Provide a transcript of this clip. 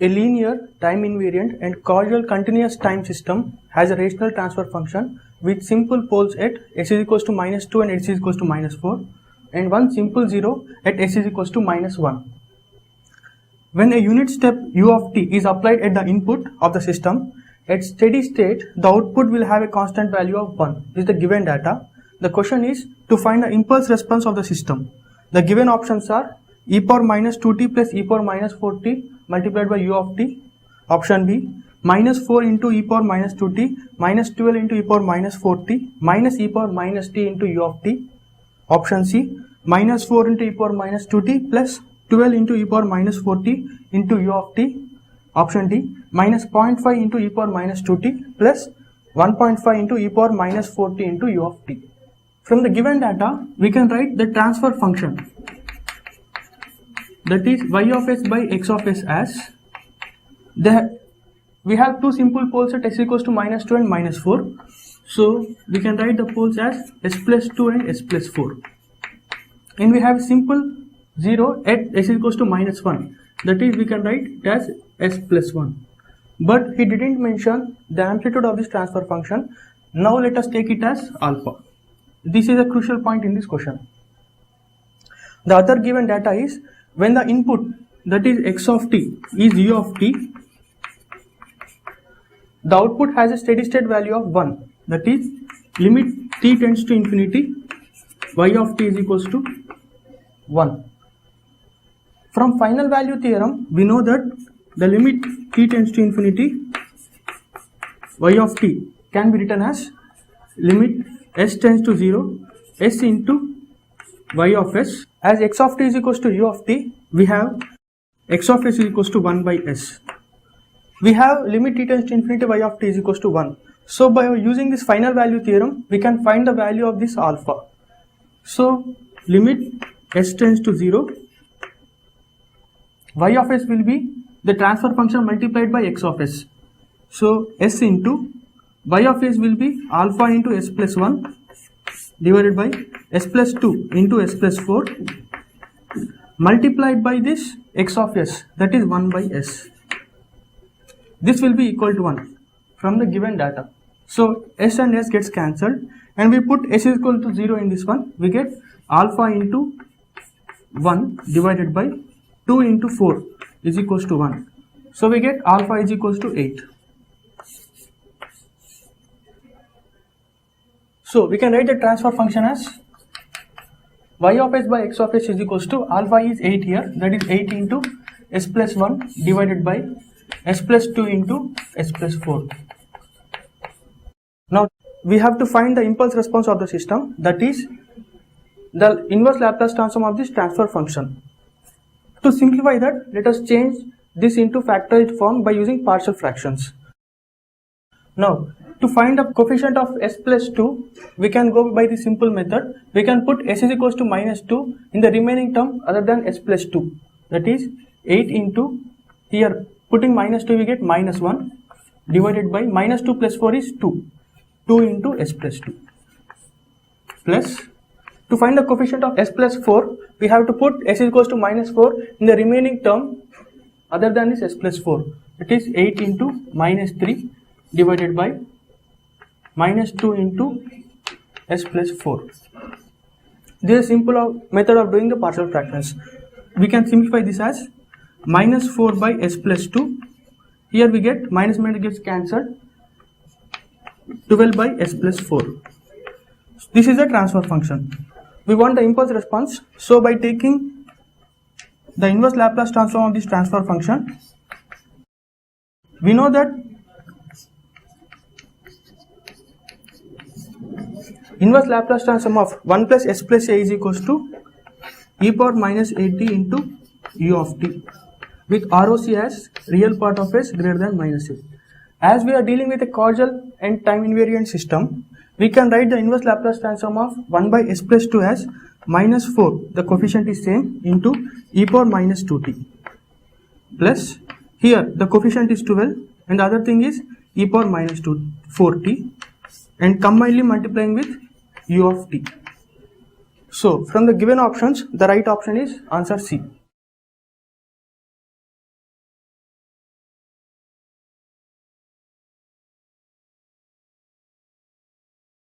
A linear, time invariant and causal continuous time system has a rational transfer function with simple poles at s is equals to minus 2 and s is equals to minus 4 and one simple 0 at s is equals to minus 1. When a unit step u of t is applied at the input of the system, at steady state the output will have a constant value of 1. This is the given data. The question is to find the impulse response of the system. The given options are e power minus 2t plus e power minus 4t multiplied by u of t. Option B, minus 4 into e power minus 2t minus 12 into e power minus 4t minus e power minus t into u of t. Option C, minus 4 into e power minus 2t plus 12 into e power minus 4t into u of t. Option D, minus 0.5 into e power minus 2t plus 1.5 into e power minus 4t into u of t. From the given data, we can write the transfer function, that is y of s by x of s as, we have two simple poles at s equals to minus 2 and minus 4. So we can write the poles as s plus 2 and s plus 4. And we have simple 0 at s equals to minus 1. That is, we can write it as s plus 1. But he didn't mention the amplitude of this transfer function. Now let us take it as alpha. This is a crucial point in this question. The other given data is when the input, that is x of t, is u of t, the output has a steady state value of 1. That is, limit t tends to infinity, y of t is equals to 1. From final value theorem, we know that the limit t tends to infinity, y of t can be written as limit s tends to 0, s into y of s. As x of t is equals to u of t, we have x of s is equals to 1 by s. We have limit t tends to infinity, y of t is equals to 1. So by using this final value theorem, we can find the value of this alpha. So limit s tends to 0, y of s will be the transfer function multiplied by x of s. So s into y of s will be alpha into s plus 1 divided by s plus 2 into s plus 4 multiplied by this x of s, that is 1 by s. This will be equal to 1 from the given data. So s and s gets cancelled and we put s is equal to 0 in this one. We get alpha into 1 divided by 2 into 4 is equals to 1. So we get alpha is equals to 8. So we can write the transfer function as y of s by x of s is equals to alpha is 8 here, that is 8 into s plus 1 divided by s plus 2 into s plus 4. Now we have to find the impulse response of the system, that is the inverse Laplace transform of this transfer function. To simplify that, let us change this into factorized form by using partial fractions. Now to find the coefficient of s plus 2, we can go by the simple method. We can put s is equals to minus 2 in the remaining term other than s plus 2. That is 8 into, here putting minus 2 we get minus 1 divided by minus 2 plus 4 is 2. 2 into s plus 2 plus, to find the coefficient of s plus 4, we have to put s is equals to minus 4 in the remaining term other than this s plus 4. It is 8 into minus 3 divided by minus 2 into s plus 4. This is a simple method of doing the partial fractions. We can simplify this as minus 4 by s plus 2. Here we get minus gets cancelled, 12 by s plus 4. This is a transfer function. We want the impulse response. So by taking the inverse Laplace transform of this transfer function, we know that inverse Laplace transform of 1 plus s plus a is equals to e power minus at into u of t with ROC as real part of s greater than minus a. As we are dealing with a causal and time invariant system, we can write the inverse Laplace transform of 1 by s plus 2 as minus 4, the coefficient is same, into e power minus 2t plus, here the coefficient is 12 and the other thing is e power minus 4t and combinedly multiplying with u of t. So from the given options, the right option is answer C.